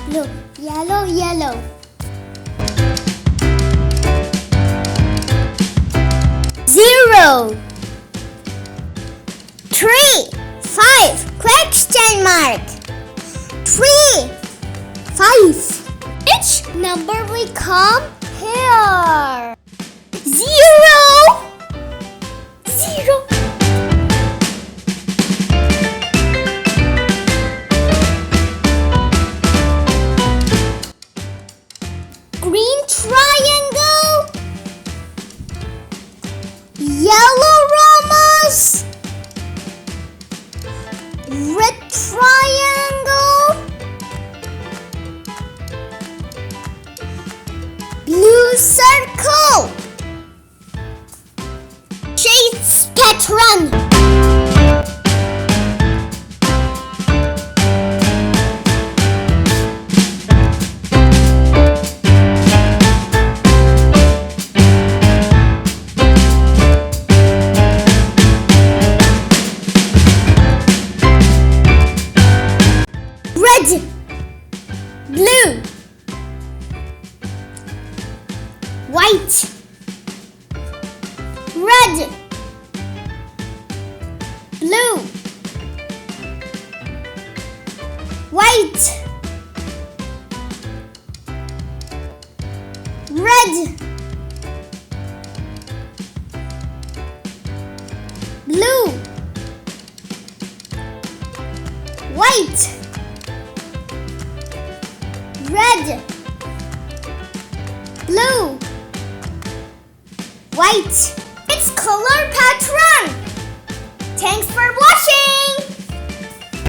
Blue, yellow, yellow. Zero. 3, 5, question mark. 3, 5. Which number will come here? 0. 0. Green triangle. Yellow rhombus. Red triangle. Blue circle. Shades pattern. Red, blue, white, red, blue, white, red, blue, white, red, blue, white. It's color pattern. Thanks for watching.